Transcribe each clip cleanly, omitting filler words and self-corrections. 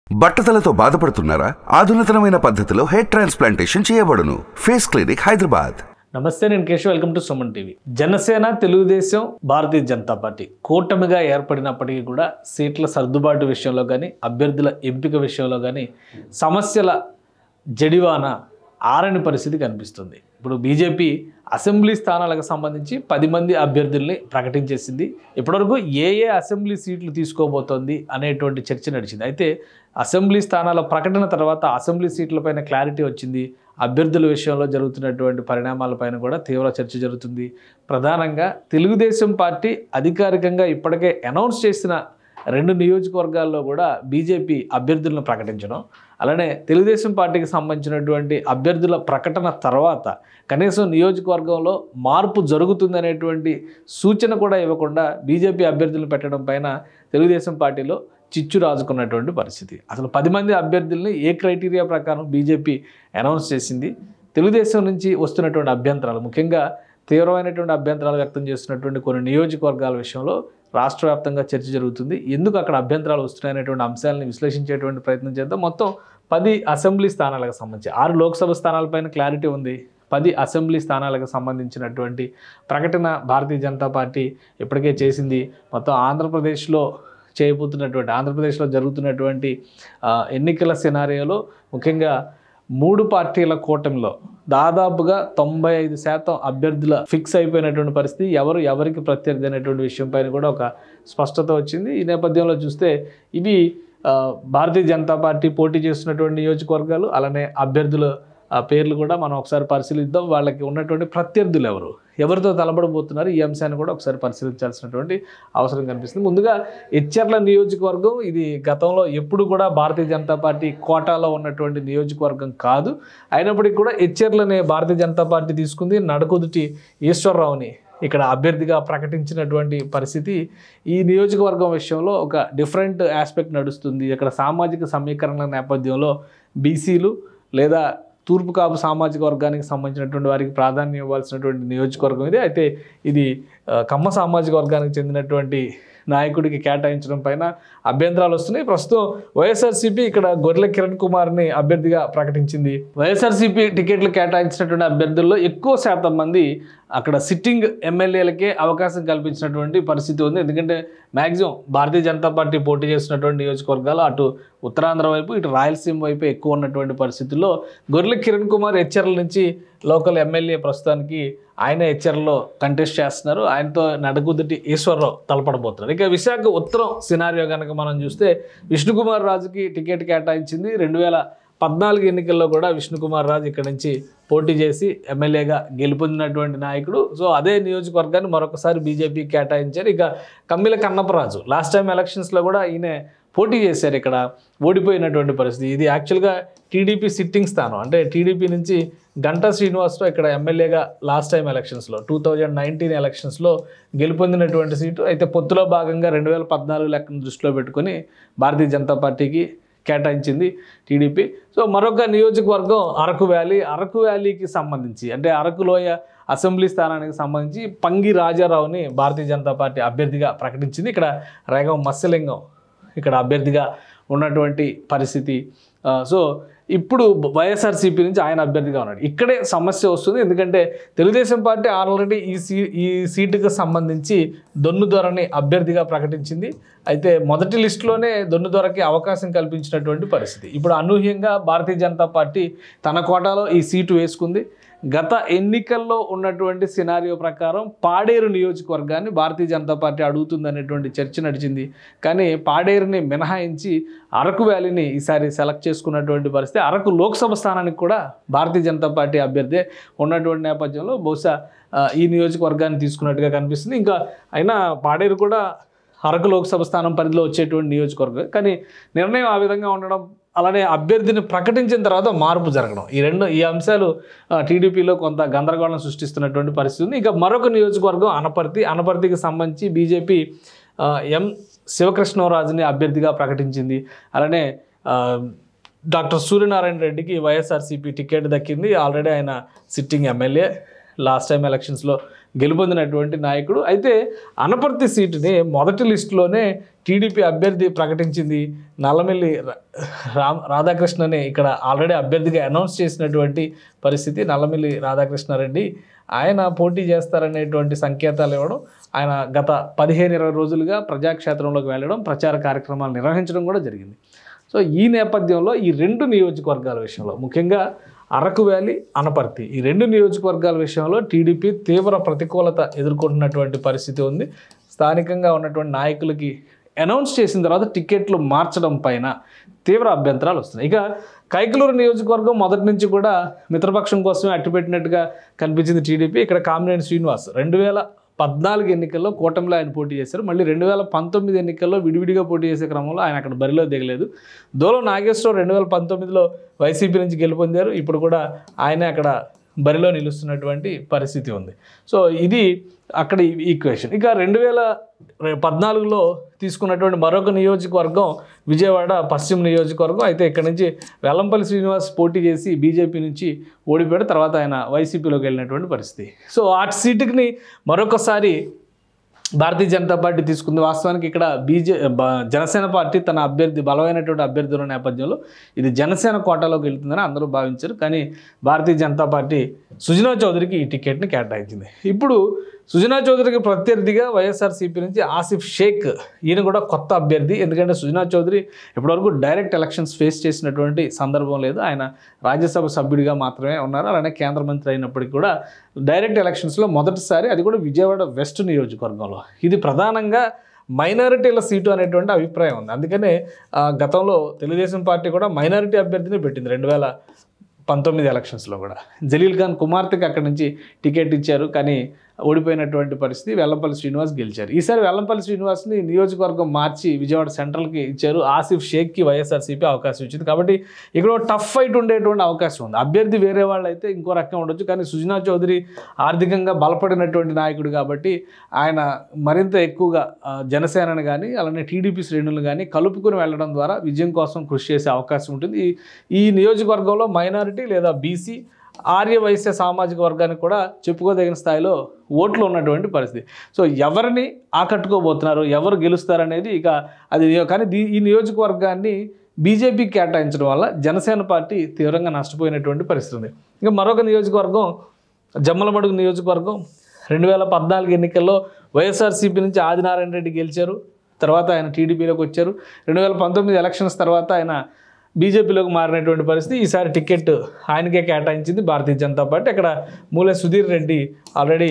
బట్టతలతో బాధపడుతున్నారా? ఆధునితనమైన పద్ధతిలో hair transplantation చేయబడును. Face clinic Hyderabad. నమస్తే, నేను Keshav. Welcome to Suman TV. Janasena, Telugu Desam, Bharatiya Janata party కూటమిగా ఏర్పడినప్పటికీ కూడా సీట్ల సర్దుబాటు విషయంలో కానీ, అభ్యర్థుల ఎంపిక విషయంలో కానీ సమస్యల జడివాన ఆరని పరిస్థితి కనిపిస్తుంది. ఇప్పుడు బీజేపీ అసెంబ్లీ స్థానాలకు సంబంధించి 10 మంది అభ్యర్థుల్ని ప్రకటించేసింది. ఇప్పటివరకు ఏ అసెంబ్లీ సీట్లు తీసుకోబోతోంది అనేటువంటి చర్చ నడిచింది. అయితే అసెంబ్లీ స్థానాల ప్రకటన తర్వాత అసెంబ్లీ సీట్లపైన క్లారిటీ వచ్చింది. అభ్యర్థుల విషయంలో జరుగుతున్నటువంటి పరిణామాలపైన కూడా తీవ్ర చర్చ జరుగుతుంది. ప్రధానంగా తెలుగుదేశం పార్టీ అధికారికంగా ఇప్పటికే అనౌన్స్ చేసిన 2 నియోజకవర్గాల్లో కూడా బీజేపీ అభ్యర్థులను ప్రకటించడం, అలానే తెలుగుదేశం పార్టీకి సంబంధించినటువంటి అభ్యర్థుల ప్రకటన తర్వాత కనీసం నియోజకవర్గంలో మార్పు జరుగుతుందనేటువంటి సూచన కూడా ఇవ్వకుండా బీజేపీ అభ్యర్థులను పెట్టడం పైన తెలుగుదేశం పార్టీలో చిచ్చు రాజుకున్నటువంటి పరిస్థితి. అసలు 10 మంది అభ్యర్థుల్ని ఏ క్రైటీరియా ప్రకారం బీజేపీ అనౌన్స్ చేసింది? తెలుగుదేశం నుంచి వస్తున్నటువంటి అభ్యంతరాలు, ముఖ్యంగా తీవ్రమైనటువంటి అభ్యంతరాలు వ్యక్తం చేస్తున్నటువంటి కొన్ని నియోజకవర్గాల విషయంలో రాష్ట్ర వ్యాప్తంగా చర్చ జరుగుతుంది. ఎందుకు అక్కడ అభ్యంతరాలు వస్తున్నాయనేటువంటి అంశాలను విశ్లేషించేటువంటి ప్రయత్నం చేద్దాం. మొత్తం 10 అసెంబ్లీ స్థానాలకు సంబంధించి 6 లోక్సభ స్థానాలపైన క్లారిటీ ఉంది. 10 అసెంబ్లీ స్థానాలకు సంబంధించినటువంటి ప్రకటన భారతీయ జనతా పార్టీ ఇప్పటికే చేసింది. మొత్తం ఆంధ్రప్రదేశ్లో జరుగుతున్నటువంటి ఎన్నికల సినారియోలో ముఖ్యంగా 3 పార్టీల కూటమిలో దాదాపుగా 95% అభ్యర్థుల ఫిక్స్ అయిపోయినటువంటి పరిస్థితి. ఎవరికి ప్రత్యర్థి అనేటువంటి విషయం పైన కూడా ఒక స్పష్టత వచ్చింది. ఈ నేపథ్యంలో చూస్తే ఇవి భారతీయ జనతా పార్టీ పోటీ చేస్తున్నటువంటి నియోజకవర్గాలు, అలానే అభ్యర్థుల పేర్లు కూడా మనం ఒకసారి పరిశీలిద్దాం. వాళ్ళకి ఉన్నటువంటి ప్రత్యర్థులు ఎవరితో తలబడబోతున్నారు, ఈ అంశాన్ని కూడా ఒకసారి పరిశీలించాల్సినటువంటి అవసరం కనిపిస్తుంది. ముందుగా ఎచ్చెర్ల నియోజకవర్గం, ఇది గతంలో ఎప్పుడు కూడా భారతీయ జనతా పార్టీ కోటాలో ఉన్నటువంటి నియోజకవర్గం కాదు. అయినప్పటికీ కూడా ఎచ్చెర్లనే భారతీయ జనతా పార్టీ తీసుకుంది. నడకుదుటి ఈశ్వరరావుని ఇక్కడ అభ్యర్థిగా ప్రకటించినటువంటి పరిస్థితి. ఈ నియోజకవర్గం విషయంలో ఒక డిఫరెంట్ ఆస్పెక్ట్ నడుస్తుంది. ఇక్కడ సామాజిక సమీకరణల నేపథ్యంలో బీసీలు లేదా తూర్పు కాపు సామాజిక వర్గానికి సంబంధించినటువంటి వారికి ప్రాధాన్యం ఇవ్వాల్సినటువంటి నియోజకవర్గం ఇది. అయితే ఇది కమ్మ సామాజిక వర్గానికి చెందినటువంటి నాయకుడికి కేటాయించడం పైన అభ్యంతరాలు వస్తున్నాయి. ప్రస్తుతం వైఎస్ఆర్సీపీ ఇక్కడ గొర్రెల కిరణ్ కుమార్ని అభ్యర్థిగా ప్రకటించింది. వైఎస్ఆర్సీపీ టికెట్లు కేటాయించినటువంటి అభ్యర్థుల్లో ఎక్కువ శాతం మంది అక్కడ సిట్టింగ్ ఎమ్మెల్యేలకే అవకాశం కల్పించినటువంటి పరిస్థితి ఉంది. ఎందుకంటే మ్యాక్సిమం భారతీయ జనతా పార్టీ పోటీ చేస్తున్నటువంటి నియోజకవర్గాలు అటు ఉత్తరాంధ్ర వైపు, ఇటు రాయలసీమ వైపు ఎక్కువ ఉన్నటువంటి పరిస్థితుల్లో గొర్రెల కిరణ్ కుమార్ ఎచ్చెర్ల నుంచి లోకల్ ఎమ్మెల్యే, ప్రస్తుతానికి ఆయన ఎచ్చెర్లలో కంటెస్ట్ చేస్తున్నారు. ఆయనతో నడకుదుటి ఈశ్వరరావు తలపడబోతున్నారు. ఇక విశాఖ ఉత్తరం సినారియో కనుక మనం చూస్తే విష్ణుకుమార్ రాజుకి టికెట్ కేటాయించింది. 2014 ఎన్నికల్లో కూడా విష్ణుకుమార్ రాజు ఇక్కడ నుంచి పోటీ చేసి ఎమ్మెల్యేగా గెలుపొందినటువంటి నాయకుడు. సో అదే నియోజకవర్గాన్ని మరొకసారి బీజేపీ కేటాయించారు. ఇక కమ్మిల కన్నప్పరాజు లాస్ట్ టైం ఎలక్షన్స్లో కూడా ఈయన పోటీ చేశారు, ఇక్కడ ఓడిపోయినటువంటి పరిస్థితి. ఇది యాక్చువల్గా టీడీపీ సిట్టింగ్ స్థానం. అంటే టీడీపీ నుంచి గంటా శ్రీనివాసరావు ఇక్కడ ఎమ్మెల్యేగా లాస్ట్ టైం ఎలక్షన్స్లో 2019 ఎలక్షన్స్లో గెలుపొందినటువంటి సీటు. అయితే పొత్తులో భాగంగా 2014 లెక్కను దృష్టిలో పెట్టుకొని భారతీయ జనతా పార్టీకి కేటాయించింది టీడీపీ. సో మరొక నియోజకవర్గం అరకు వ్యాలీకి సంబంధించి, అంటే అరకులోయ అసెంబ్లీ స్థానానికి సంబంధించి పంగి రాజారావుని భారతీయ జనతా పార్టీ అభ్యర్థిగా ప్రకటించింది. ఇక్కడ రేగం మత్స్యలింగం ఇక్కడ అభ్యర్థిగా ఉన్నటువంటి పరిస్థితి. సో ఇప్పుడు వైఎస్ఆర్సీపీ నుంచి ఆయన అభ్యర్థిగా ఉన్నాడు. ఇక్కడే సమస్య వస్తుంది. ఎందుకంటే తెలుగుదేశం పార్టీ ఆల్రెడీ ఈ సీటుకు సంబంధించి దొన్నుదొరని అభ్యర్థిగా ప్రకటించింది. అయితే మొదటి లిస్టులోనే దొన్నుదొరకి అవకాశం కల్పించినటువంటి పరిస్థితి. ఇప్పుడు అనూహ్యంగా భారతీయ జనతా పార్టీ తన కోటాలో ఈ సీటు వేసుకుంది. గత ఎన్నికల్లో ఉన్నటువంటి సినారియో ప్రకారం పాడేరు నియోజకవర్గాన్ని భారతీయ జనతా పార్టీ అడుగుతుందనేటువంటి చర్చ నడిచింది. కానీ పాడేరుని మినహాయించి అరకు వ్యాలీని ఈసారి సెలెక్ట్ చేసుకున్నటువంటి పరిస్థితి. అరకు లోక్సభ స్థానానికి కూడా భారతీయ జనతా పార్టీ అభ్యర్థి ఉన్నటువంటి నేపథ్యంలో బహుశా ఈ నియోజకవర్గాన్ని తీసుకున్నట్టుగా కనిపిస్తుంది. ఇంకా అయినా పాడేరు కూడా అరకు లోక్సభ స్థానం పరిధిలో వచ్చేటువంటి నియోజకవర్గం. కానీ నిర్ణయం ఆ విధంగా ఉండడం, అలానే అభ్యర్థిని ప్రకటించిన తర్వాత మార్పు జరగడం, ఈ అంశాలు టీడీపీలో కొంత గందరగోళం సృష్టిస్తున్నటువంటి పరిస్థితి ఉంది. ఇక మరొక నియోజకవర్గం అనపర్తికి సంబంధించి బీజేపీ శివకృష్ణరాజుని అభ్యర్థిగా ప్రకటించింది. అలానే డాక్టర్ సూర్యనారాయణ రెడ్డికి వైఎస్ఆర్సీపీ టికెట్ దక్కింది. ఆల్రెడీ ఆయన సిట్టింగ్ ఎమ్మెల్యే, లాస్ట్ టైం ఎలక్షన్స్లో గెలుపొందినటువంటి నాయకుడు. అయితే అనపర్తి సీటుని మొదటి లిస్టులోనే టీడీపీ అభ్యర్థి ప్రకటించింది నల్లమిల్లి రాధాకృష్ణని ఇక్కడ ఆల్రెడీ అభ్యర్థిగా అనౌన్స్ చేసినటువంటి పరిస్థితి. నల్లమిల్లి రాధాకృష్ణారెడ్డి ఆయన పోటీ చేస్తారనేటువంటి సంకేతాలు ఇవ్వడం, ఆయన గత 15-20 రోజులుగా ప్రజాక్షేత్రంలోకి వెళ్ళడం, ప్రచార కార్యక్రమాలు నిర్వహించడం కూడా జరిగింది. సో ఈ నేపథ్యంలో ఈ 2 నియోజకవర్గాల విషయంలో, ముఖ్యంగా అరకు వ్యాలీ, అనపర్తి, ఈ 2 నియోజకవర్గాల విషయంలో టీడీపీ తీవ్ర ప్రతికూలత ఎదుర్కొంటున్నటువంటి పరిస్థితి ఉంది. స్థానికంగా ఉన్నటువంటి నాయకులకి అనౌన్స్ చేసిన తర్వాత టికెట్లు మార్చడం పైన తీవ్ర అభ్యంతరాలు వస్తున్నాయి. ఇక కైకలూరు నియోజకవర్గం మొదటి నుంచి కూడా మిత్రపక్షం కోసమే అట్టిపెట్టినట్టుగా కనిపించింది టీడీపీ. ఇక్కడ కామినేని శ్రీనివాస్ 2014 ఎన్నికల్లో కూటమిలో ఆయన పోటీ చేశారు. మళ్ళీ 2019 ఎన్నికల్లో విడివిడిగా పోటీ చేసే క్రమంలో ఆయన అక్కడ బరిలో దిగలేదు. దోలో నాగేశ్వరరావు 2019లో వైసీపీ నుంచి గెలుపొందారు. ఇప్పుడు కూడా ఆయనే అక్కడ బరిలో నిలుస్తున్నటువంటి పరిస్థితి ఉంది. సో ఇది అక్కడ ఈక్వేషన్. ఇక 2014లో తీసుకున్నటువంటి మరొక నియోజకవర్గం విజయవాడ పశ్చిమ నియోజకవర్గం. అయితే ఇక్కడ నుంచి వెల్లంపల్లి శ్రీనివాస్ పోటీ చేసి బీజేపీ నుంచి ఓడిపోయాడు. తర్వాత ఆయన వైసీపీలోకి వెళ్ళినటువంటి పరిస్థితి. సో ఆ సీటుని మరొకసారి భారతీయ జనతా పార్టీ తీసుకుంది. వాస్తవానికి ఇక్కడ జనసేన పార్టీ తన అభ్యర్థి బలమైనటువంటి అభ్యర్థుల నేపథ్యంలో ఇది జనసేన కోటాలోకి వెళ్తుందని అందరూ భావించారు. కానీ భారతీయ జనతా పార్టీ సుజనా చౌదరికి ఈ టికెట్ని కేటాయించింది. ఇప్పుడు సుజనా చౌదరికి ప్రత్యర్థిగా వైఎస్ఆర్సీపీ నుంచి ఆసిఫ్ షేక్, ఈయన కూడా కొత్త అభ్యర్థి. ఎందుకంటే సుజనా చౌదరి ఇప్పటివరకు డైరెక్ట్ ఎలక్షన్స్ ఫేస్ చేసినటువంటి సందర్భం లేదు. ఆయన రాజ్యసభ సభ్యుడిగా మాత్రమే ఉన్నారు. అలానే కేంద్ర మంత్రి అయినప్పటికీ కూడా డైరెక్ట్ ఎలక్షన్స్లో మొదటిసారి, అది కూడా విజయవాడ వెస్ట్ నియోజకవర్గంలో. ఇది ప్రధానంగా మైనారిటీల సీటు అనేటువంటి అభిప్రాయం ఉంది. అందుకనే గతంలో తెలుగుదేశం పార్టీ కూడా మైనారిటీ అభ్యర్థిని పెట్టింది 2019 ఎలక్షన్స్లో కూడా. జలీల్ ఖాన్ కుమార్తెకి అక్కడి నుంచి టికెట్ ఇచ్చారు, కానీ ఓడిపోయినటువంటి పరిస్థితి. వెల్లంపల్లి శ్రీనివాస్ గెలిచారు. ఈసారి వెల్లంపల్లి శ్రీనివాస్ని నియోజకవర్గం మార్చి విజయవాడ సెంట్రల్కి ఇచ్చారు. ఆసిఫ్ షేక్కి వైఎస్ఆర్సీపీ అవకాశం ఇచ్చింది. కాబట్టి ఇక్కడ టఫ్ ఫైట్ ఉండేటువంటి అవకాశం ఉంది. అభ్యర్థి వేరే వాళ్ళు అయితే ఇంకో రకంగా ఉండొచ్చు, కానీ సుజనా చౌదరి ఆర్థికంగా బలపడినటువంటి నాయకుడు కాబట్టి ఆయన మరింత ఎక్కువగా జనసేనని కానీ అలానే టీడీపీ శ్రేణులను కానీ కలుపుకుని వెళ్ళడం ద్వారా విజయం కోసం కృషి చేసే అవకాశం ఉంటుంది. ఈ నియోజకవర్గంలో మైనారిటీ లేదా బీసీ, ఆర్య వైశ్య సామాజిక వర్గానికి కూడా చెప్పుకోదగిన స్థాయిలో ఓట్లు ఉన్నటువంటి పరిస్థితి. సో ఎవరిని ఆకట్టుకోబోతున్నారు, ఎవరు గెలుస్తారనేది ఇక అది. కానీ ఈ నియోజకవర్గాన్ని బీజేపీకి కేటాయించడం వల్ల జనసేన పార్టీ తీవ్రంగా నష్టపోయినటువంటి పరిస్థితి ఉంది. ఇంకా మరొక నియోజకవర్గం జమ్మలమడుగు నియోజకవర్గం. 2014 ఎన్నికల్లో వైఎస్ఆర్సీపీ నుంచి ఆదినారాయణ రెడ్డి గెలిచారు. తర్వాత ఆయన టీడీపీలోకి వచ్చారు. 2019 ఎలక్షన్స్ తర్వాత ఆయన బీజేపీలోకి మారినటువంటి పరిస్థితి. ఈసారి టికెట్ ఆయనకే కేటాయించింది భారతీయ జనతా పార్టీ. అక్కడ మూలే సుధీర్ రెడ్డి ఆల్రెడీ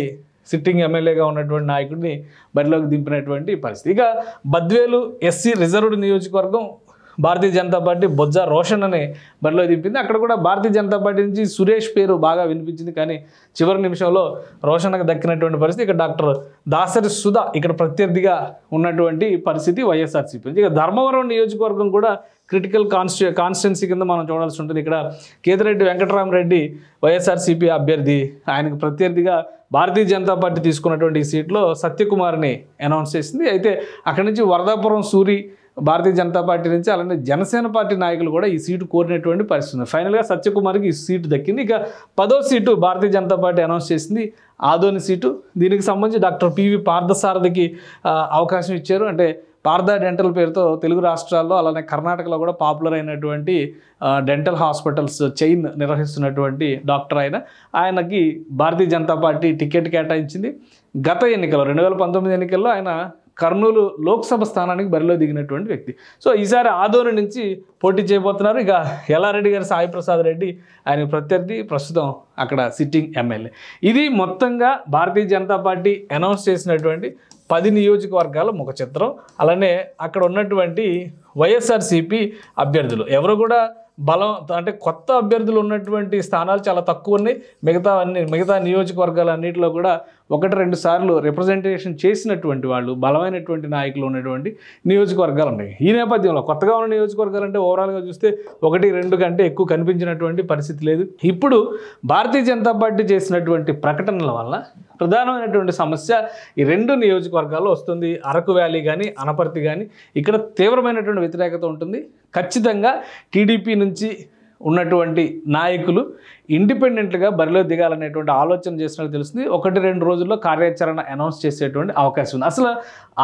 సిట్టింగ్ ఎమ్మెల్యేగా ఉన్నటువంటి నాయకుడిని బరిలోకి దింపినటువంటి పరిస్థితి. ఇక బద్వేలు ఎస్సీ రిజర్వ్డ్ నియోజకవర్గం భారతీయ జనతా పార్టీ బొజ్జా రోషన్ అనే బరిలో దింపింది. అక్కడ కూడా భారతీయ జనతా పార్టీ నుంచి సురేష్ పేరు బాగా వినిపించింది, కానీ చివరి నిమిషంలో రోషన్కి దక్కినటువంటి పరిస్థితి. ఇక డాక్టర్ దాసరి సుధా ఇక్కడ ప్రత్యర్థిగా ఉన్నటువంటి పరిస్థితి వైఎస్ఆర్సీపీ. ఇక ధర్మవరం నియోజకవర్గం కూడా క్రిటికల్ కాన్స్టిట్యున్సీ కింద మనం చూడాల్సి ఉంటుంది. ఇక్కడ కేతిరెడ్డి వెంకటరామరెడ్డి వైఎస్ఆర్సీపీ అభ్యర్థి, ఆయనకు ప్రత్యర్థిగా భారతీయ జనతా పార్టీ తీసుకున్నటువంటి ఈ సీట్లో సత్యకుమార్ని అనౌన్స్ చేసింది. అయితే అక్కడి నుంచి వరదాపురం సూరి భారతీయ జనతా పార్టీ నుంచి అలానే జనసేన పార్టీ నాయకులు కూడా ఈ సీటు కోరినటువంటి పరిస్థితి ఉంది. ఫైనల్గా సత్యకుమార్కి ఈ సీటు దక్కింది. ఇక 10వ seat Bharatiya Janata party announce చేసింది, ఆదోని సీటు. దీనికి సంబంధించి డాక్టర్ పివి పార్థసారథికి అవకాశం ఇచ్చారు. అంటే పార్థ డెంటల్ పేరుతో తెలుగు రాష్ట్రాల్లో అలానే కర్ణాటకలో కూడా పాపులర్ అయినటువంటి డెంటల్ హాస్పిటల్స్ చైన్ నిర్వహిస్తున్నటువంటి డాక్టర్ ఆయనకి భారతీయ జనతా పార్టీ టికెట్ కేటాయించింది. గత ఎన్నికల్లో 2019 ఎన్నికల్లో ఆయన కర్నూలు లోక్సభ స్థానానికి బరిలో దిగినటువంటి వ్యక్తి. సో ఈసారి ఆదోని నుంచి పోటీ చేయబోతున్నారు. ఇక ఎల్లారెడ్డి గారి సాయి ప్రసాద్ రెడ్డి ఆయన ప్రత్యర్థి, ప్రస్తుతం అక్కడ సిట్టింగ్ ఎమ్మెల్యే. ఇది మొత్తంగా భారతీయ జనతా పార్టీ అనౌన్స్ చేసినటువంటి 10 నియోజకవర్గాల ముఖ చిత్రం. అలానే అక్కడ ఉన్నటువంటి వైఎస్ఆర్సీపీ అభ్యర్థులు ఎవరు కూడా బలం, అంటే కొత్త అభ్యర్థులు ఉన్నటువంటి స్థానాలు చాలా తక్కువ ఉన్నాయి. మిగతా నియోజకవర్గాలన్నింటిలో కూడా 1-2 సార్లు రిప్రజెంటేషన్ చేసినటువంటి వాళ్ళు, బలమైనటువంటి నాయకులు ఉన్నటువంటి నియోజకవర్గాలు ఉన్నాయి. ఈ నేపథ్యంలో కొత్తగా ఉన్న నియోజకవర్గాలు అంటే ఓవరాల్గా చూస్తే 1-2 కంటే ఎక్కువ కనిపించినటువంటి పరిస్థితి లేదు. ఇప్పుడు భారతీయ జనతా పార్టీ చేసినటువంటి ప్రకటనల వల్ల ప్రధానమైనటువంటి సమస్య ఈ 2 నియోజకవర్గాల్లో వస్తుంది. అరకు వ్యాలీ కానీ అనపర్తి కానీ ఇక్కడ తీవ్రమైనటువంటి వ్యతిరేకత ఉంటుంది. ఖచ్చితంగా టీడీపీ నుంచి ఉన్నటువంటి నాయకులు ఇండిపెండెంట్గా బరిలో దిగాలనేటువంటి ఆలోచన చేసినట్టు తెలుస్తుంది. 1-2 రోజుల్లో కార్యాచరణ అనౌన్స్ చేసేటువంటి అవకాశం ఉంది. అసలు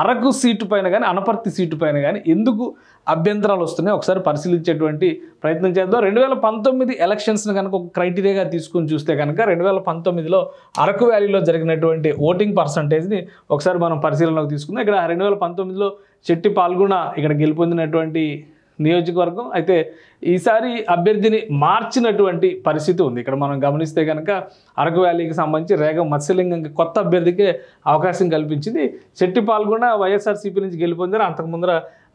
అరకు సీటు పైన కానీ అనపర్తి సీటు పైన కానీ ఎందుకు అభ్యంతరాలు వస్తున్నాయి ఒకసారి పరిశీలించేటువంటి ప్రయత్నం చేద్దాం. 2019 ఎలక్షన్స్ని కనుక ఒక క్రైటీరియాగా తీసుకుని చూస్తే కనుక 2019లో అరకు వ్యాలీలో జరిగినటువంటి ఓటింగ్ పర్సంటేజ్ని ఒకసారి మనం పరిశీలనలోకి తీసుకుందాం. ఇక్కడ 2019లో చెట్టి పాల్గొన ఇక్కడ గెలుపొందినటువంటి నియోజకవర్గం. అయితే ఈసారి అభ్యర్థిని మార్చినటువంటి పరిస్థితి ఉంది. ఇక్కడ మనం గమనిస్తే కనుక అరకు వ్యాలీకి సంబంధించి రేగం మత్స్యలింగంకి కొత్త అభ్యర్థికే అవకాశం కల్పించింది. చెట్టి పాల్గొన వైఎస్ఆర్సీపీ నుంచి గెలుపొందారు. అంతకుముందర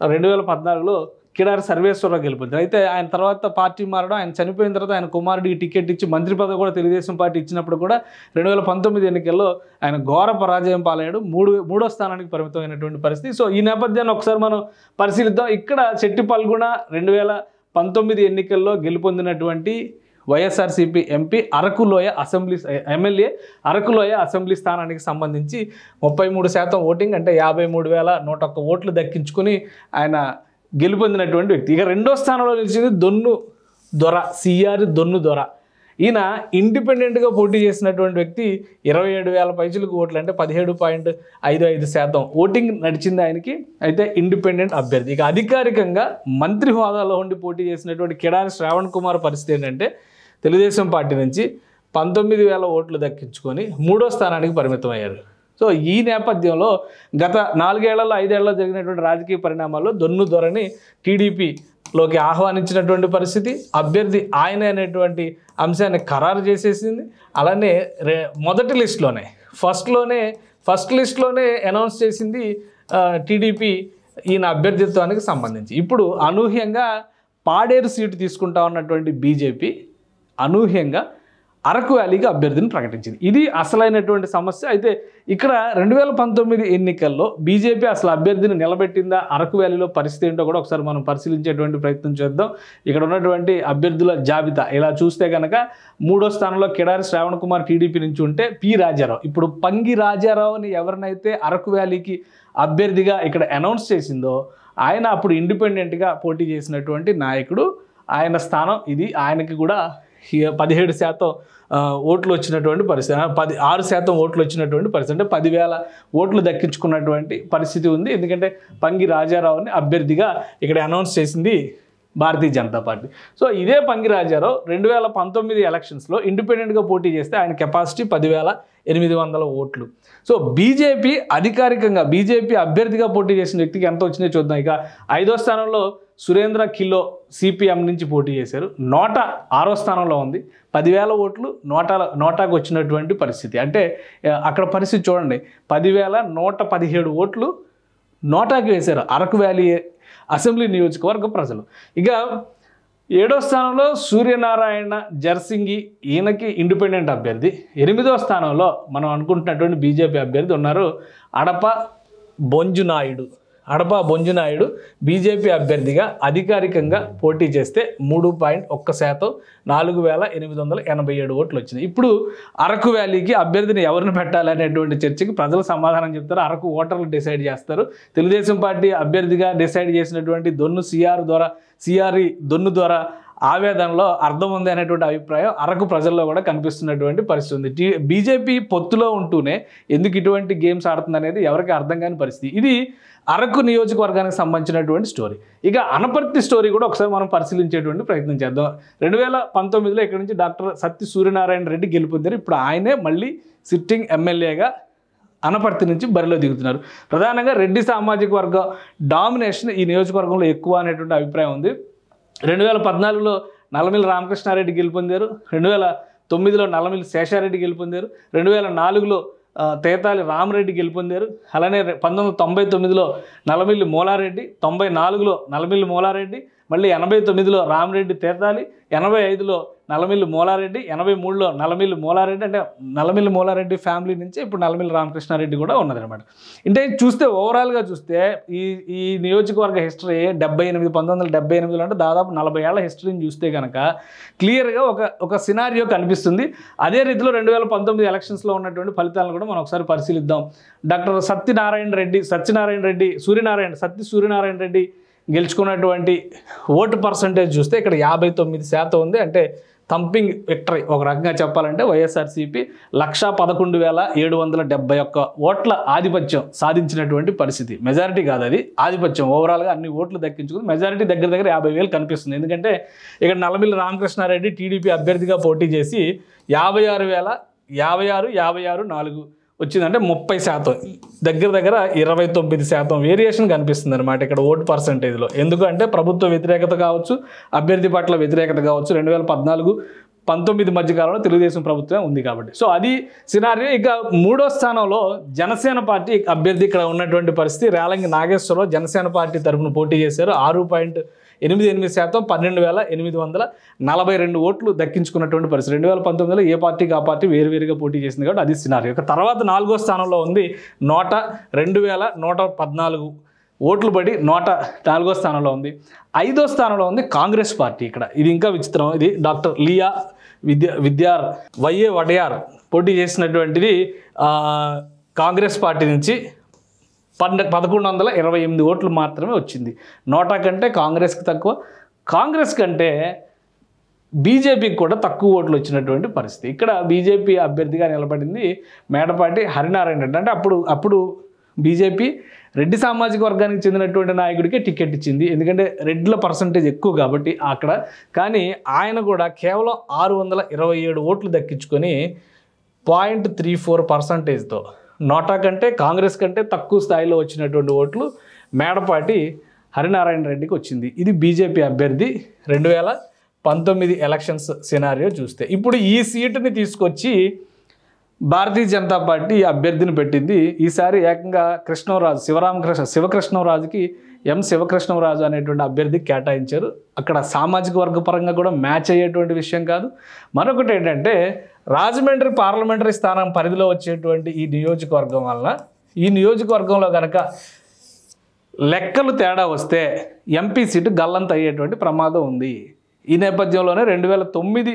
2014లో కిడారి సర్వేశ్వరరావు గెలుపొందారు. అయితే ఆయన తర్వాత పార్టీ మారడం, ఆయన చనిపోయిన తర్వాత ఆయన కుమారుడికి టికెట్ ఇచ్చి మంత్రి పదవి కూడా తెలుగుదేశం పార్టీ ఇచ్చినప్పుడు కూడా 2019 ఎన్నికల్లో ఆయన ఘోర పరాజయం పాలయ్యాడు. మూడో స్థానానికి పరిమితమైనటువంటి పరిస్థితి. సో ఈ నేపథ్యాన్ని ఒకసారి మనం పరిశీలిద్దాం. ఇక్కడ చెట్టి పాల్గొన 2019 ఎన్నికల్లో గెలుపొందినటువంటి వైఎస్ఆర్సీపీ ఎంపీ అరకులోయ అసెంబ్లీ ఎమ్మెల్యే అరకులోయ అసెంబ్లీ స్థానానికి సంబంధించి 33% ఓటింగ్ అంటే 53,101 ఓట్లు దక్కించుకుని ఆయన గెలుపొందినటువంటి వ్యక్తి. ఇక రెండో స్థానంలో నిలిచింది దొన్ను దొర, సిఆర్ దొన్ను దొర. ఈయన ఇండిపెండెంట్గా పోటీ చేసినటువంటి వ్యక్తి 27,000 పైచులకు ఓట్లు అంటే 17.55% ఓటింగ్ నడిచింది ఆయనకి. అయితే ఇండిపెండెంట్ అభ్యర్థి. ఇక అధికారికంగా మంత్రి హోదాలో ఉండి పోటీ చేసినటువంటి కిడారి శ్రావణ్ కుమార్ పరిస్థితి ఏంటంటే తెలుగుదేశం పార్టీ నుంచి 19,000 ఓట్లు దక్కించుకొని మూడో స్థానానికి పరిమితం అయ్యారు. సో ఈ నేపథ్యంలో గత 4 ఏళ్లలో 5 ఏళ్లలో జరిగినటువంటి రాజకీయ పరిణామాల్లో దొన్ను దొరని టీడీపీలోకి ఆహ్వానించినటువంటి పరిస్థితి, అభ్యర్థి ఆయన అనేటువంటి అంశాన్ని ఖరారు చేసేసింది. అలానే మొదటి లిస్టులోనే ఫస్ట్ లిస్టులోనే అనౌన్స్ చేసింది టీడీపీ ఈయన అభ్యర్థిత్వానికి సంబంధించి. ఇప్పుడు అనూహ్యంగా పాడేరు సీటు తీసుకుంటా ఉన్నటువంటి బీజేపీ అనూహ్యంగా అరకు వ్యాలీకి అభ్యర్థిని ప్రకటించింది. ఇది అసలైనటువంటి సమస్య. అయితే ఇక్కడ 2019 ఎన్నికల్లో బీజేపీ అసలు అభ్యర్థిని నిలబెట్టిందా, అరకు వ్యాలీలో పరిస్థితి ఏంటో కూడా ఒకసారి మనం పరిశీలించేటువంటి ప్రయత్నం చేద్దాం. ఇక్కడ ఉన్నటువంటి అభ్యర్థుల జాబితా ఇలా చూస్తే కనుక మూడో స్థానంలో కిడారి శ్రావణ్ కుమార్ టీడీపీ నుంచి ఉంటే పి రాజారావు, ఇప్పుడు పంగి రాజారావుని ఎవరినైతే అరకు వ్యాలీకి అభ్యర్థిగా ఇక్కడ అనౌన్స్ చేసిందో ఆయన అప్పుడు ఇండిపెండెంట్గా పోటీ చేసినటువంటి నాయకుడు. ఆయన స్థానం ఇది. ఆయనకి కూడా 17% ఓట్లు వచ్చినటువంటి పరిస్థితి, 6% ఓట్లు వచ్చినటువంటి పరిస్థితి, అంటే 10,000 ఓట్లు దక్కించుకున్నటువంటి పరిస్థితి ఉంది. ఎందుకంటే పంగి రాజారావుని అభ్యర్థిగా ఇక్కడ అనౌన్స్ చేసింది భారతీయ జనతా పార్టీ. సో ఇదే పంగి రాజారావు 2019 ఎలక్షన్స్లో ఇండిపెండెంట్గా పోటీ చేస్తే ఆయన కెపాసిటీ 10,800 ఓట్లు. సో బీజేపీ అధికారికంగా బీజేపీ అభ్యర్థిగా పోటీ చేసిన వ్యక్తికి ఎంత వచ్చినాయో చూద్దాం. ఇక 5వ స్థానంలో సురేంద్ర కిలో సిపిఎం నుంచి పోటీ చేశారు. నోటా 6వ స్థానంలో ఉంది. 10,000 ఓట్లు నోటాకు వచ్చినటువంటి పరిస్థితి. అంటే అక్కడ పరిస్థితి చూడండి, 10,117 ఓట్లు నోటాకి వేశారు అరకు వ్యాలీ అసెంబ్లీ నియోజకవర్గ ప్రజలు. ఇక 7వ స్థానంలో సూర్యనారాయణ జర్సింగి, ఈయనకి ఇండిపెండెంట్ అభ్యర్థి. 8వ స్థానంలో మనం అనుకుంటున్నటువంటి బీజేపీ అభ్యర్థి ఉన్నారు అడప బొంజునాయుడు బీజేపీ అభ్యర్థిగా అధికారికంగా పోటీ చేస్తే 3.1% 4,887 ఓట్లు వచ్చినాయి. ఇప్పుడు అరకు వ్యాలీకి అభ్యర్థిని ఎవరిని పెట్టాలనేటువంటి చర్చకి ప్రజలు సమాధానం చెప్తారు, అరకు ఓటర్లు డిసైడ్ చేస్తారు. తెలుగుదేశం పార్టీ అభ్యర్థిగా డిసైడ్ చేసినటువంటి దొన్ను ద్వారా ఆవేదనలో అర్థం ఉంది అనేటువంటి అభిప్రాయం అరకు ప్రజల్లో కూడా కనిపిస్తున్నటువంటి పరిస్థితి ఉంది. బీజేపీ పొత్తులో ఉంటూనే ఎందుకు ఇటువంటి గేమ్స్ ఆడుతుంది అనేది ఎవరికి అర్థం కాని పరిస్థితి. ఇది అరకు నియోజకవర్గానికి సంబంధించినటువంటి స్టోరీ. ఇక అనపర్తి స్టోరీ కూడా ఒకసారి మనం పరిశీలించేటువంటి ప్రయత్నం చేద్దాం. 2019లో ఇక్కడ నుంచి డాక్టర్ సత్తి సూర్యనారాయణ రెడ్డి గెలుపొందారు. ఇప్పుడు ఆయనే మళ్ళీ సిట్టింగ్ ఎమ్మెల్యేగా అనపర్తి నుంచి బరిలో దిగుతున్నారు. ప్రధానంగా రెడ్డి సామాజిక వర్గం డామినేషన్ ఈ నియోజకవర్గంలో ఎక్కువ అనేటువంటి అభిప్రాయం ఉంది. 2014లో నల్లమిల్లి రామకృష్ణారెడ్డి గెలుపొందారు. 2009లో నల్లమిల్లి శేషారెడ్డి గెలుపొందారు. 2004లో తేతాలి రామరెడ్డి గెలుపొందారు. అలానే 1999లో నల్లమిల్లి మూలారెడ్డి, 94లో నల్లమిల్లి మూలారెడ్డి, మళ్ళీ 89లో రామరెడ్డి తేతాలి, 85లో నల్లమిల్లి మూలారెడ్డి, 83లో నల్లమిల్లి మూలారెడ్డి. అంటే నల్లమిల్లి మూలారెడ్డి ఫ్యామిలీ నుంచి ఇప్పుడు నల్లమిల్లి రామకృష్ణారెడ్డి కూడా ఉన్నదనమాట. అంటే చూస్తే ఓవరాల్గా చూస్తే ఈ నియోజకవర్గ హిస్టరీ 1978 అంటే దాదాపు 40 ఏళ్ల హిస్టరీని చూస్తే కనుక క్లియర్గా ఒక సినారియో కనిపిస్తుంది. అదే రీతిలో 2019 ఎలక్షన్స్లో ఉన్నటువంటి ఫలితాలను కూడా మనం ఒకసారి పరిశీలిద్దాం. డాక్టర్ సత్తి సూర్యనారాయణ రెడ్డి గెలుచుకున్నటువంటి ఓటు పర్సంటేజ్ చూస్తే ఇక్కడ 59% ఉంది. అంటే థంపింగ్ విక్టరీ ఒక రకంగా చెప్పాలంటే వైఎస్ఆర్సీపీ 1,11,771 ఓట్ల ఆధిపత్యం సాధించినటువంటి పరిస్థితి. మెజారిటీ కాదు, అది ఆధిపత్యం. ఓవరాల్గా అన్ని ఓట్లు దక్కించుకుని మెజారిటీ దగ్గర 50,000 కనిపిస్తుంది. ఎందుకంటే ఇక్కడ నల్లమిల్లి రామకృష్ణారెడ్డి టీడీపీ అభ్యర్థిగా పోటీ చేసి 56,4 వచ్చిందంటే 30%, దగ్గర 29% వేరియేషన్ కనిపిస్తుంది అనమాట ఇక్కడ ఓటు పర్సంటేజ్లో. ఎందుకంటే ప్రభుత్వ వ్యతిరేకత కావచ్చు, అభ్యర్థి పట్ల వ్యతిరేకత కావచ్చు, 2014-19 మధ్య కాలంలో తెలుగుదేశం ప్రభుత్వం ఉంది కాబట్టి. సో అది సినారియో. ఇక మూడో స్థానంలో జనసేన పార్టీ అభ్యర్థి ఇక్కడ ఉన్నటువంటి పరిస్థితి. రేలంగి నాగేశ్వరరావు జనసేన పార్టీ తరఫున పోటీ చేశారు. 6.88%, 12,842 ఓట్లు దక్కించుకున్నటువంటి పరిస్థితి. 2019లో ఏ పార్టీకి ఆ పార్టీ వేరువేరుగా పోటీ చేసింది కాబట్టి అది సినారియో. ఇక తర్వాత 4వ స్థానంలో ఉంది 2,114 ఓట్లు పడి 104వ స్థానంలో ఉంది. 5వ స్థానంలో ఉంది కాంగ్రెస్ పార్టీ. ఇక్కడ ఇది ఇంకా విచిత్రం. ఇది డాక్టర్ లియా వైఏ వడయార్ పోటీ చేసినటువంటిది కాంగ్రెస్ పార్టీ నుంచి 1,128 ఓట్లు మాత్రమే వచ్చింది. నోటా కంటే కాంగ్రెస్కి తక్కువ, కాంగ్రెస్ కంటే బీజేపీకి కూడా తక్కువ ఓట్లు వచ్చినటువంటి పరిస్థితి. ఇక్కడ బీజేపీ అభ్యర్థిగా నిలబడింది మేడపాటి హరినారాయణ రెడ్డి. అంటే అప్పుడు బీజేపీ రెడ్డి సామాజిక వర్గానికి చెందినటువంటి నాయకుడికే టికెట్ ఇచ్చింది, ఎందుకంటే రెడ్ల పర్సంటేజ్ ఎక్కువ కాబట్టి అక్కడ. కానీ ఆయన కూడా కేవలం 627 ఓట్లు దక్కించుకొని 0.34%తో నోటా కంటే కాంగ్రెస్ కంటే తక్కువ స్థాయిలో వచ్చినటువంటి ఓట్లు మేడపాటి హరినారాయణ రెడ్డికి వచ్చింది. ఇది బీజేపీ అభ్యర్థి 2019 ఎలక్షన్స్ సినారియో చూస్తే. ఇప్పుడు ఈ సీటుని తీసుకొచ్చి భారతీయ జనతా పార్టీ అభ్యర్థిని పెట్టింది. ఈసారి ఏకంగా శివకృష్ణరాజుకి శివకృష్ణరాజు అనేటువంటి అభ్యర్థికి కేటాయించారు. అక్కడ సామాజిక వర్గ పరంగా కూడా మ్యాచ్ అయ్యేటువంటి విషయం కాదు. మరొకటి ఏంటంటే రాజమండ్రి పార్లమెంటరీ స్థానం పరిధిలో వచ్చేటువంటి ఈ నియోజకవర్గం వలన ఈ నియోజకవర్గంలో కనుక లెక్కలు తేడా వస్తే ఎంపీ సీటు గల్లంత అయ్యేటువంటి ప్రమాదం ఉంది. ఈ నేపథ్యంలోనే 2009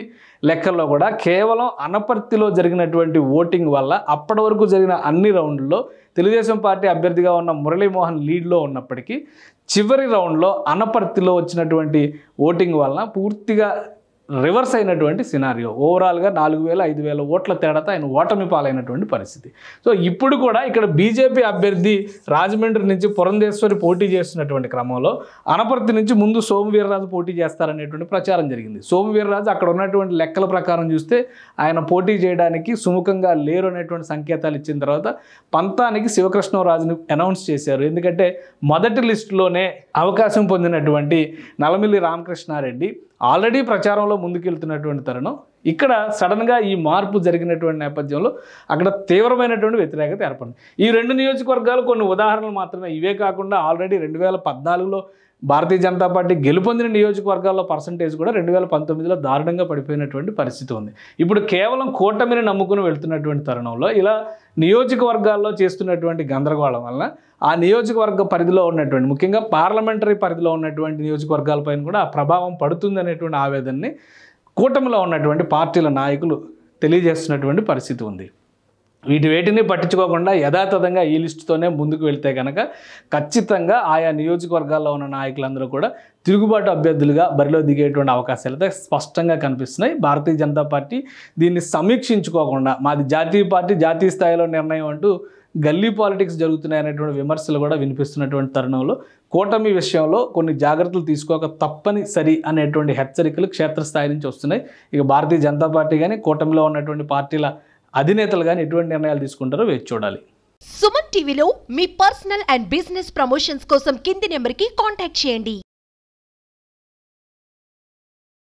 లెక్కల్లో కూడా కేవలం అనపర్తిలో జరిగినటువంటి ఓటింగ్ వల్ల అప్పటి వరకు జరిగిన అన్ని రౌండ్లలో తెలుగుదేశం పార్టీ అభ్యర్థిగా ఉన్న మురళీమోహన్ లీడ్లో ఉన్నప్పటికీ చివరి రౌండ్లో అనపర్తిలో వచ్చినటువంటి ఓటింగ్ వలన పూర్తిగా రివర్స్ అయినటువంటి సినారియో. ఓవరాల్గా 4,000-5,000 ఓట్ల తేడాతో ఆయన ఓటమి పాలైనటువంటి పరిస్థితి. సో ఇప్పుడు కూడా ఇక్కడ బీజేపీ అభ్యర్థి రాజమండ్రి నుంచి పురంధేశ్వరి పోటీ చేస్తున్నటువంటి క్రమంలో అనపర్తి నుంచి ముందు సోము వీర్రాజు పోటీ చేస్తారనేటువంటి ప్రచారం జరిగింది. సోము వీర్రాజు అక్కడ ఉన్నటువంటి లెక్కల ప్రకారం చూస్తే ఆయన పోటీ చేయడానికి సుముఖంగా లేరు అనేటువంటి సంకేతాలు ఇచ్చిన తర్వాత పంతానికి శివకృష్ణరాజుని అనౌన్స్ చేశారు. ఎందుకంటే మొదటి లిస్టులోనే అవకాశం పొందినటువంటి నల్లమిల్లి రామకృష్ణారెడ్డి ఆల్రెడీ ప్రచారంలో ముందుకెళ్తున్నటువంటి తరుణం ఇక్కడ సడన్గా ఈ మార్పు జరిగినటువంటి నేపథ్యంలో అక్కడ తీవ్రమైనటువంటి వ్యతిరేకత ఏర్పడింది. ఈ 2 నియోజకవర్గాలు కొన్ని ఉదాహరణలు మాత్రమే. ఇవే కాకుండా ఆల్రెడీ 2014లో భారతీయ జనతా పార్టీ గెలుపొందిన నియోజకవర్గాల్లో పర్సంటేజ్ కూడా 2019లో దారుణంగా పడిపోయినటువంటి పరిస్థితి ఉంది. ఇప్పుడు కేవలం కూటమిని నమ్ముకుని వెళ్తున్నటువంటి తరుణంలో ఇలా నియోజకవర్గాల్లో చేస్తున్నటువంటి గందరగోళం వలన ఆ నియోజకవర్గ పరిధిలో ఉన్నటువంటి ముఖ్యంగా పార్లమెంటరీ పరిధిలో ఉన్నటువంటి నియోజకవర్గాలపైన కూడా ఆ ప్రభావం పడుతుంది అనేటువంటి ఆవేదనని కూటమిలో ఉన్నటువంటి పార్టీల నాయకులు తెలియజేస్తున్నటువంటి పరిస్థితి ఉంది. వేటిని పట్టించుకోకుండా యథాతథంగా ఈ లిస్టుతోనే ముందుకు వెళ్తే కనుక ఖచ్చితంగా ఆయా నియోజకవర్గాల్లో ఉన్న నాయకులందరూ కూడా తిరుగుబాటు అభ్యర్థులుగా బరిలో దిగేటువంటి అవకాశాలు అయితే స్పష్టంగా కనిపిస్తున్నాయి. భారతీయ జనతా పార్టీ దీన్ని సమీక్షించుకోకుండా మాది జాతీయ పార్టీ, జాతీయ స్థాయిలో నిర్ణయం అంటూ గల్లీ పాలిటిక్స్ జరుగుతున్నాయి అనేటువంటి విమర్శలు కూడా వినిపిస్తున్నటువంటి తరుణంలో కూటమి విషయంలో కొన్ని జాగ్రత్తలు తీసుకోక తప్పనిసరి అనేటువంటి హెచ్చరికలు క్షేత్రస్థాయి నుంచి వస్తున్నాయి. ఇక భారతీయ జనతా పార్టీ కానీ కూటమిలో ఉన్నటువంటి పార్టీల అధినేతలు కానీ ఎటువంటి నిర్ణయాలు తీసుకుంటారో వేచి చూడాలి. సుమన్ టీవీలో మీ పర్సనల్ అండ్ బిజినెస్ ప్రమోషన్స్ కోసం కింది నెంబర్కి కాంటాక్ట్ చేయండి.